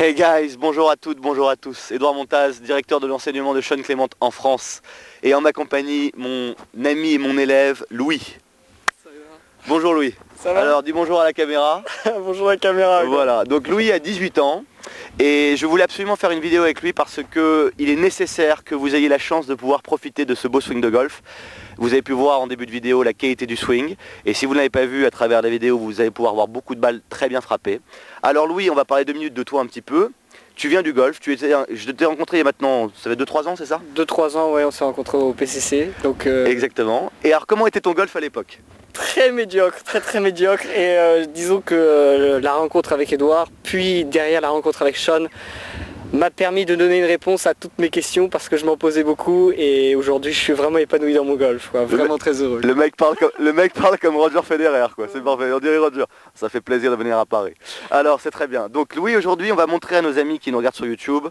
Hey guys, bonjour à toutes, bonjour à tous. Edouard Montaz, directeur de l'enseignement de Sean Clément en France. Et en ma compagnie, mon ami et mon élève, Louis. Ça va. Bonjour Louis. Ça va? Alors dis bonjour à la caméra. Bonjour la caméra. Voilà, donc Louis a 18 ans. Et je voulais absolument faire une vidéo avec lui parce que il est nécessaire que vous ayez la chance de pouvoir profiter de ce beau swing de golf. Vous avez pu voir en début de vidéo la qualité du swing. Et si vous ne l'avez pas vu à travers la vidéo, vous allez pouvoir voir beaucoup de balles très bien frappées. Alors Louis, on va parler 2 minutes de toi un petit peu. Tu viens du golf, je t'ai rencontré il y a maintenant, ça fait 2-3 ans, c'est ça? 2-3 ans, ouais, on s'est rencontrés au PCC. Donc, Exactement. Et alors comment était ton golf à l'époque? très médiocre, très médiocre. Et disons que la rencontre avec Edouard, puis derrière la rencontre avec Sean, m'a permis de donner une réponse à toutes mes questions parce que je m'en posais beaucoup et aujourd'hui je suis vraiment épanoui dans mon golf, quoi. Vraiment très heureux. Le mec parle comme Roger Federer, quoi. C'est parfait, on dirait Roger. Ça fait plaisir de venir à Paris. Alors c'est très bien. Donc Louis, aujourd'hui on va montrer à nos amis qui nous regardent sur YouTube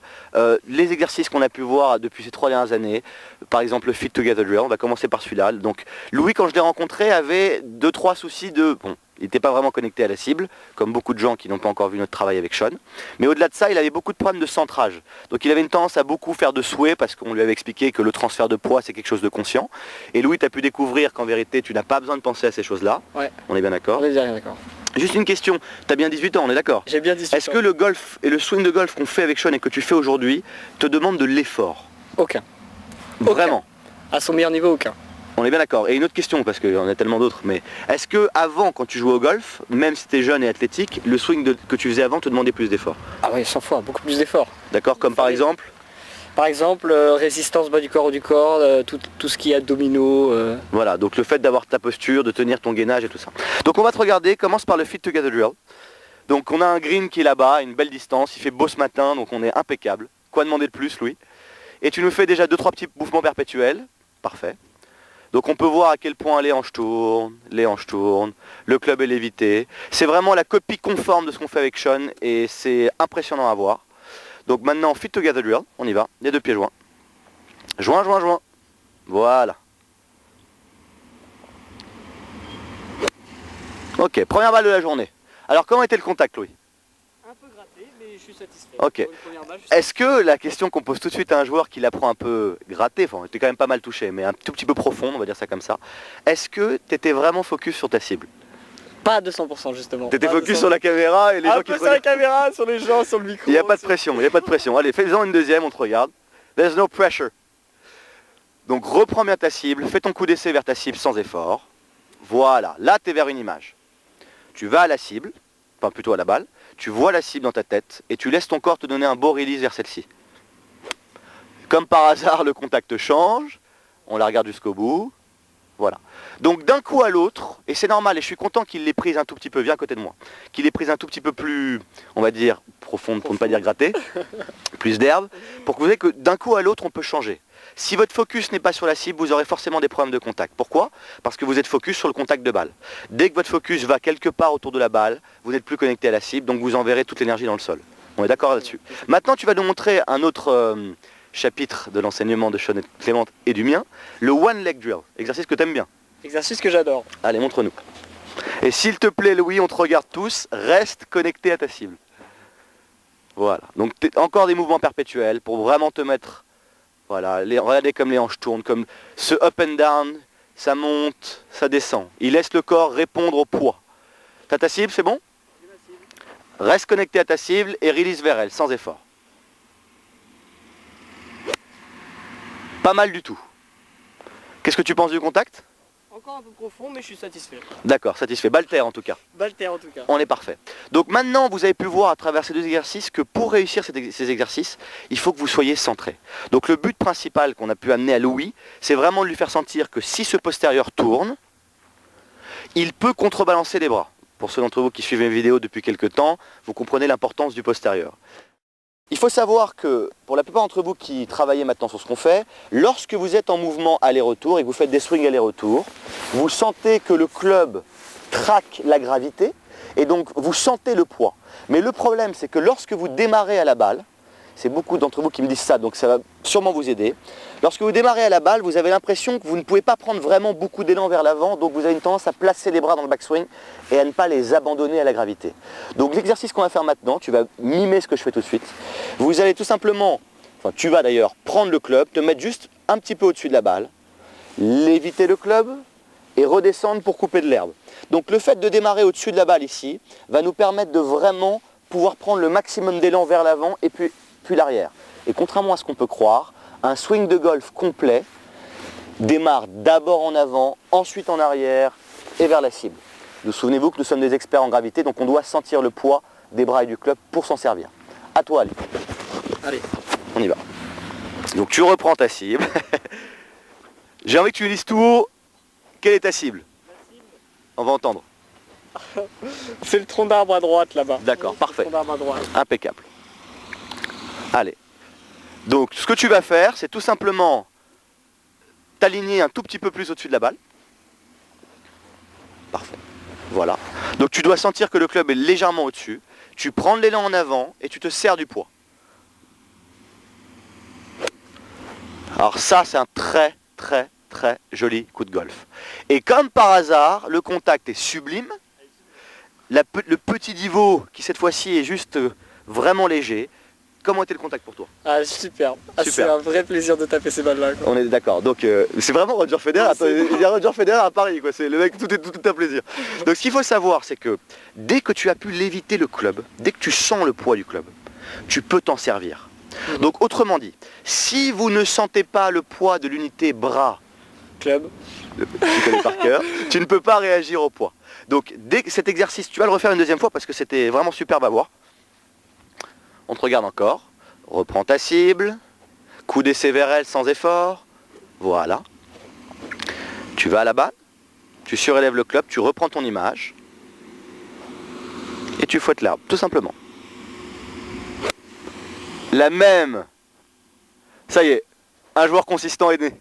les exercices qu'on a pu voir depuis ces 3 dernières années. Par exemple le Fit Together Drill, on va commencer par celui-là. Donc Louis, quand je l'ai rencontré, avait 2-3 soucis de... Bon, il n'était pas vraiment connecté à la cible, comme beaucoup de gens qui n'ont pas encore vu notre travail avec Sean. Mais au-delà de ça, il avait beaucoup de problèmes de centrage. Donc il avait une tendance à beaucoup faire de souhait, parce qu'on lui avait expliqué que le transfert de poids, c'est quelque chose de conscient. Et Louis, tu as pu découvrir qu'en vérité, tu n'as pas besoin de penser à ces choses-là. Ouais. On est bien d'accord? On est bien d'accord. Juste une question, tu as bien 18 ans, on est d'accord? J'ai bien 18 ans. Est-ce que le golf et le swing de golf qu'on fait avec Sean et que tu fais aujourd'hui te demandent de l'effort? Aucun. Vraiment? À son meilleur niveau, aucun. On est bien d'accord. Et une autre question, parce qu'il y en a tellement d'autres, mais est-ce que avant, quand tu jouais au golf, même si tu étais jeune et athlétique, le swing que tu faisais avant te demandait plus d'efforts? Ah oui, 100 fois, beaucoup plus d'efforts. D'accord, comme par exemple? Par exemple, résistance bas du corps, haut du corps, tout ce qui est abdominaux. Voilà, donc le fait d'avoir ta posture, de tenir ton gainage et tout ça. Donc on va te regarder, commence par le Fit Together Drill. Donc on a un green qui est là-bas, une belle distance, il fait beau ce matin, donc on est impeccable. Quoi demander de plus, Louis? Et tu nous fais déjà 2-3 petits mouvements perpétuels. Parfait. Donc on peut voir à quel point les hanches tournent, le club est lévité. C'est vraiment la copie conforme de ce qu'on fait avec Sean et c'est impressionnant à voir. Donc maintenant, Fit Together Drill, on y va, les 2 pieds joints. Joint, joint, joint. Voilà. Ok, première balle de la journée. Alors comment était le contact, Louis? Un peu gratté, mais je suis satisfait. Ok. Est-ce que la question qu'on pose tout de suite à un joueur qui l'apprend un peu gratté, enfin, t'es quand même pas mal touché, mais un tout petit peu profond, on va dire ça comme ça, est-ce que t'étais vraiment focus sur ta cible? Pas à 200% justement. T'étais focus sur la caméra et les gens qui te sur la caméra, sur les gens, sur le micro. Il n'y a pas de pression, il n'y a pas de pression. Allez, fais-en une deuxième, on te regarde. There's no pressure. Donc reprends bien ta cible, fais ton coup d'essai vers ta cible sans effort. Voilà, là t'es vers une image. Tu vas à la cible, enfin plutôt à la balle, tu vois la cible dans ta tête et tu laisses ton corps te donner un beau release vers celle-ci. Comme par hasard, le contact change, on la regarde jusqu'au bout, voilà. Donc d'un coup à l'autre, et c'est normal, et je suis content qu'il l'ait prise un tout petit peu, viens à côté de moi, qu'il l'ait prise un tout petit peu plus, on va dire, profonde pour ne pas dire grattée, plus d'herbe, pour que vous voyez que d'un coup à l'autre on peut changer. Si votre focus n'est pas sur la cible, vous aurez forcément des problèmes de contact. Pourquoi? Parce que vous êtes focus sur le contact de balle. Dès que votre focus va quelque part autour de la balle, vous n'êtes plus connecté à la cible, donc vous enverrez toute l'énergie dans le sol. On est d'accord là-dessus? Maintenant, tu vas nous montrer un autre chapitre de l'enseignement de Sean Clément et du mien, le One Leg Drill, exercice que tu aimes bien. Exercice que j'adore. Allez, montre-nous. Et s'il te plaît, Louis, on te regarde tous, reste connecté à ta cible. Voilà, donc encore des mouvements perpétuels pour vraiment te mettre... Voilà, regardez comme les hanches tournent, comme ce up and down, ça monte, ça descend. Il laisse le corps répondre au poids. T'as ta cible, c'est bon? Reste connecté à ta cible et release vers elle, sans effort. Pas mal du tout. Qu'est-ce que tu penses du contact? Encore un peu profond, mais je suis satisfait. D'accord, satisfait. Balter en tout cas. Balter en tout cas. On est parfait. Donc maintenant, vous avez pu voir à travers ces 2 exercices que pour réussir ces exercices, il faut que vous soyez centré. Donc le but principal qu'on a pu amener à Louis, c'est vraiment de lui faire sentir que si ce postérieur tourne, il peut contrebalancer les bras. Pour ceux d'entre vous qui suivent mes vidéos depuis quelques temps, vous comprenez l'importance du postérieur. Il faut savoir que, pour la plupart d'entre vous qui travaillez maintenant sur ce qu'on fait, lorsque vous êtes en mouvement aller-retour et que vous faites des swings aller-retour, vous sentez que le club traque la gravité et donc vous sentez le poids. Mais le problème, c'est que lorsque vous démarrez à la balle, C'est beaucoup d'entre vous qui me disent ça, donc ça va sûrement vous aider. Lorsque vous démarrez à la balle, vous avez l'impression que vous ne pouvez pas prendre vraiment beaucoup d'élan vers l'avant, donc vous avez une tendance à placer les bras dans le backswing et à ne pas les abandonner à la gravité. Donc l'exercice qu'on va faire maintenant, tu vas mimer ce que je fais tout de suite. Vous allez tout simplement, enfin tu vas d'ailleurs prendre le club, te mettre juste un petit peu au-dessus de la balle, léviter le club et redescendre pour couper de l'herbe. Donc le fait de démarrer au-dessus de la balle ici va nous permettre de vraiment pouvoir prendre le maximum d'élan vers l'avant et puis l'arrière. Et contrairement à ce qu'on peut croire, un swing de golf complet démarre d'abord en avant, ensuite en arrière et vers la cible. Vous souvenez-vous que nous sommes des experts en gravité, donc on doit sentir le poids des bras et du club pour s'en servir. À toi, Ali. Allez. On y va. Donc tu reprends ta cible. J'ai envie que tu me dises tout haut, quelle est ta cible? On va entendre. C'est le tronc d'arbre à droite là-bas. D'accord, parfait. Le tronc d'arbre à droite. Impeccable. Allez. Donc ce que tu vas faire, c'est tout simplement t'aligner un tout petit peu plus au-dessus de la balle. Parfait. Voilà. Donc tu dois sentir que le club est légèrement au-dessus. Tu prends de l'élan en avant et tu te sers du poids. Alors ça, c'est un très joli coup de golf. Et comme par hasard, le contact est sublime. Le petit niveau qui cette fois-ci est juste vraiment léger. Comment était le contact pour toi? Ah superbe. Ah, Super. c'est un vrai plaisir de taper ces balles-là. On est d'accord. Donc c'est vraiment Roger Federer. Attends, il y a Roger Federer à Paris, quoi. C'est le mec, tout est un plaisir. Donc ce qu'il faut savoir, c'est que dès que tu as pu léviter le club, dès que tu sens le poids du club, tu peux t'en servir. Donc autrement dit, si vous ne sentez pas le poids de l'unité bras, Club. tu connais par cœur, tu ne peux pas réagir au poids. Donc dès que cet exercice, tu vas le refaire une deuxième fois parce que c'était vraiment superbe à voir. On te regarde encore, reprends ta cible, coup d'essai vers elle sans effort, voilà. Tu vas à la balle, tu surélèves le club, tu reprends ton image et tu fouettes l'herbe, tout simplement. La même. Ça y est, un joueur consistant est né.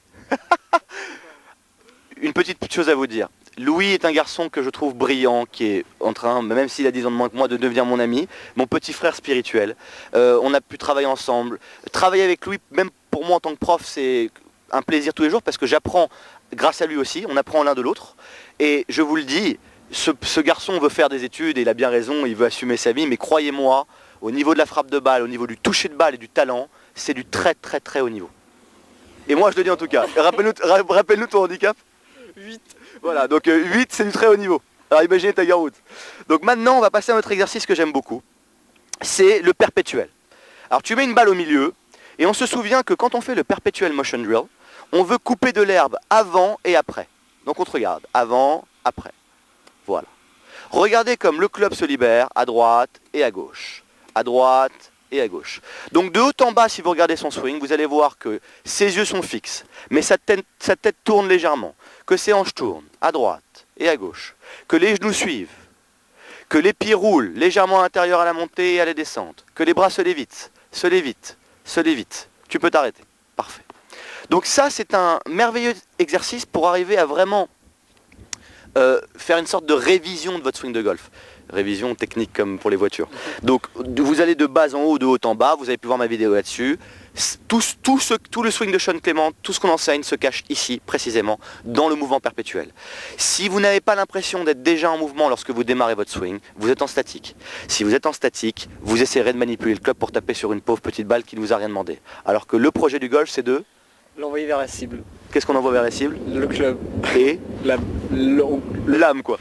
Une petite chose à vous dire. Louis est un garçon que je trouve brillant, qui est en train, même s'il a 10 ans de moins que moi, de devenir mon ami, mon petit frère spirituel. On a pu travailler ensemble. Travailler avec Louis, même pour moi en tant que prof, c'est un plaisir tous les jours parce que j'apprends grâce à lui aussi, on apprend l'un de l'autre. Et je vous le dis, ce garçon veut faire des études et il a bien raison, il veut assumer sa vie, mais croyez-moi, au niveau de la frappe de balle, au niveau du toucher de balle et du talent, c'est du très haut niveau. Et moi je le dis en tout cas. Rappelle-nous ton handicap. 8. Voilà, donc 8 c'est du très haut niveau. Alors imaginez Tiger Woods. Donc maintenant on va passer à notre exercice que j'aime beaucoup. C'est le perpétuel. Alors tu mets une balle au milieu et on se souvient que quand on fait le perpetual motion drill, on veut couper de l'herbe avant et après. Donc on te regarde, avant, après. Voilà. Regardez comme le club se libère à droite et à gauche. À droite et à gauche. Donc de haut en bas, si vous regardez son swing, vous allez voir que ses yeux sont fixes, mais sa tête tourne légèrement, que ses hanches tournent à droite et à gauche, que les genoux suivent, que les pieds roulent légèrement à l'intérieur à la montée et à la descente, que les bras se lévitent, se lévitent, se lévitent. Tu peux t'arrêter. Parfait. Donc ça, c'est un merveilleux exercice pour arriver à vraiment faire une sorte de révision de votre swing de golf. Révision technique comme pour les voitures. Donc vous allez de bas en haut, de haut en bas, vous avez pu voir ma vidéo là-dessus. Tout le swing de Sean Clement, tout ce qu'on enseigne se cache ici, précisément, dans le mouvement perpétuel. Si vous n'avez pas l'impression d'être déjà en mouvement lorsque vous démarrez votre swing, vous êtes en statique. Si vous êtes en statique, vous essayerez de manipuler le club pour taper sur une pauvre petite balle qui ne vous a rien demandé. Alors que le projet du golf, c'est de... L'envoyer vers la cible. Qu'est-ce qu'on envoie vers la cible? Le club. Et l'âme, quoi.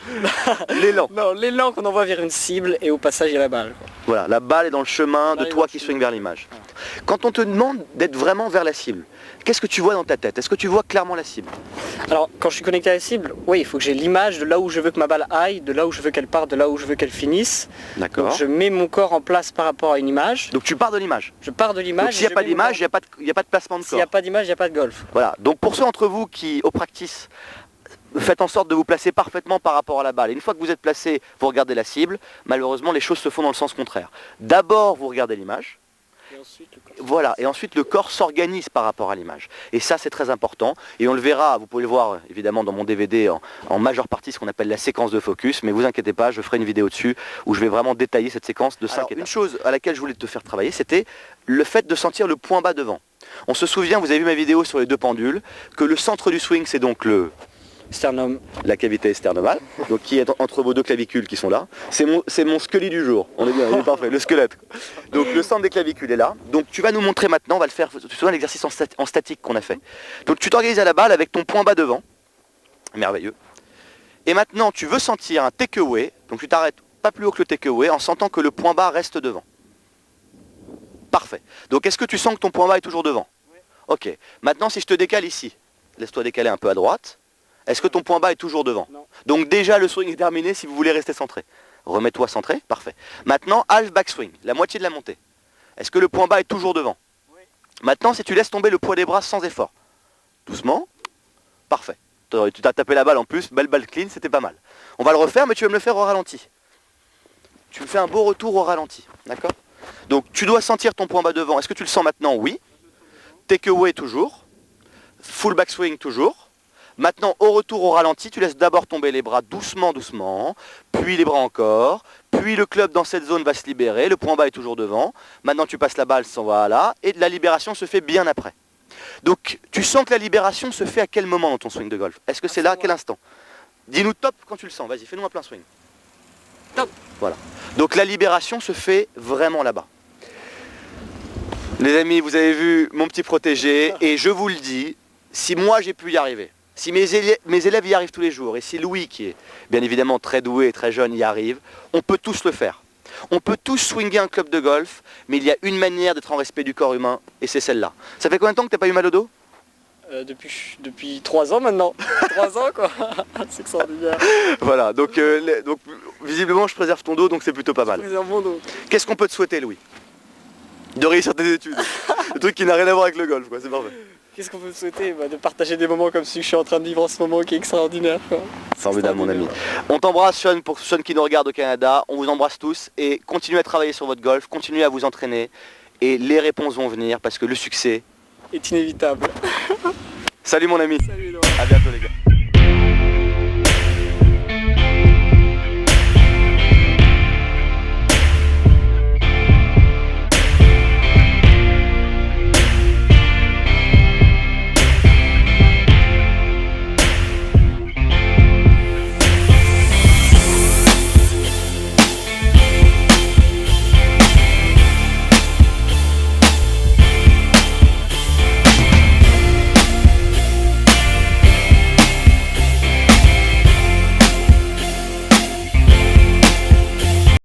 L'élan. Non, l'élan qu'on envoie vers une cible et au passage il y a la balle. Quoi. Voilà, la balle est dans le chemin de toi qui swing vers l'image. Quand on te demande d'être vraiment vers la cible, qu'est-ce que tu vois dans ta tête? Est-ce que tu vois clairement la cible? Alors, quand je suis connecté à la cible, oui, il faut que j'ai l'image de là où je veux que ma balle aille, de là où je veux qu'elle parte, de là où je veux qu'elle finisse. D'accord. Donc, je mets mon corps en place par rapport à une image. Donc tu pars de l'image. Je pars de l'image. Donc s'il n'y a pas d'image, il n'y a pas de placement de corps. S'il n'y a pas d'image, il n'y a pas de golf. Voilà. Donc pour ceux d'entre vous qui, au practice, faites en sorte de vous placer parfaitement par rapport à la balle. Et une fois que vous êtes placé, vous regardez la cible. Malheureusement, les choses se font dans le sens contraire. D'abord, vous regardez l'image. Et ensuite, le corps. Voilà, et ensuite le corps s'organise par rapport à l'image. Et ça c'est très important, et on le verra, vous pouvez le voir évidemment dans mon DVD en majeure partie, ce qu'on appelle la séquence de focus, mais vous inquiétez pas, je ferai une vidéo dessus où je vais vraiment détailler cette séquence de 5 étapes. Une chose à laquelle je voulais te faire travailler, c'était le fait de sentir le point bas devant. On se souvient, vous avez vu ma vidéo sur les deux pendules, que le centre du swing c'est donc Sternum. la cavité sternumale, donc qui est entre vos deux clavicules qui sont là. C'est mon squelette du jour, on est bien, il est parfait, le squelette. Donc le centre des clavicules est là. Donc tu vas nous montrer maintenant, on va le faire, tu te souviens l'exercice en statique qu'on a fait. Donc tu t'organises à la balle avec ton point bas devant, merveilleux. Et maintenant tu veux sentir un takeaway, donc tu t'arrêtes pas plus haut que le takeaway en sentant que le point bas reste devant. Parfait. Donc est-ce que tu sens que ton point bas est toujours devant? Oui. Ok. Maintenant si je te décale ici, laisse-toi décaler un peu à droite. Est-ce que ton point bas est toujours devant? Non. Donc déjà le swing est terminé si vous voulez rester centré. Remets-toi centré, parfait. Maintenant, half backswing, la moitié de la montée. Est-ce que le point bas est toujours devant? Oui. Maintenant, si tu laisses tomber le poids des bras sans effort, doucement, parfait. Tu t'as tapé la balle en plus, belle balle clean, c'était pas mal. On va le refaire, mais tu vas me le faire au ralenti. Tu me fais un beau retour au ralenti, d'accord? Donc tu dois sentir ton point bas devant. Est-ce que tu le sens maintenant? Oui. Takeaway toujours. Full backswing toujours. Maintenant, au retour au ralenti, tu laisses d'abord tomber les bras doucement, doucement, puis les bras encore, puis le club dans cette zone va se libérer, le point bas est toujours devant. Maintenant, tu passes la balle, voilà, et la libération se fait bien après. Donc, tu sens que la libération se fait à quel moment dans ton swing de golf? Est-ce que c'est là, à quel instant? Dis-nous top quand tu le sens, vas-y, fais-nous un plein swing. Top. Voilà. Donc, la libération se fait vraiment là-bas. Les amis, vous avez vu mon petit protégé, et je vous le dis, si moi j'ai pu y arriver, si mes élèves y arrivent tous les jours, et si Louis, qui est bien évidemment très doué et très jeune, y arrive, on peut tous le faire. On peut tous swinger un club de golf, mais il y a une manière d'être en respect du corps humain, et c'est celle-là. Ça fait combien de temps que tu n'as pas eu mal au dos? Depuis 3 ans maintenant. 3 ans quoi. C'est extraordinaire. Voilà, donc visiblement je préserve ton dos, donc c'est plutôt pas mal. Je préserve mon dos. Qu'est-ce qu'on peut te souhaiter, Louis? De réussir tes études. Le truc qui n'a rien à voir avec le golf, quoi, c'est parfait. Qu'est-ce qu'on peut souhaiter? De partager des moments comme celui que je suis en train de vivre en ce moment qui est extraordinaire. Formidable mon ami. On t'embrasse Sean, pour Sean qui nous regarde au Canada, on vous embrasse tous et continuez à travailler sur votre golf, continuez à vous entraîner et les réponses vont venir parce que le succès est inévitable. Salut mon ami. Salut, à bientôt les gars.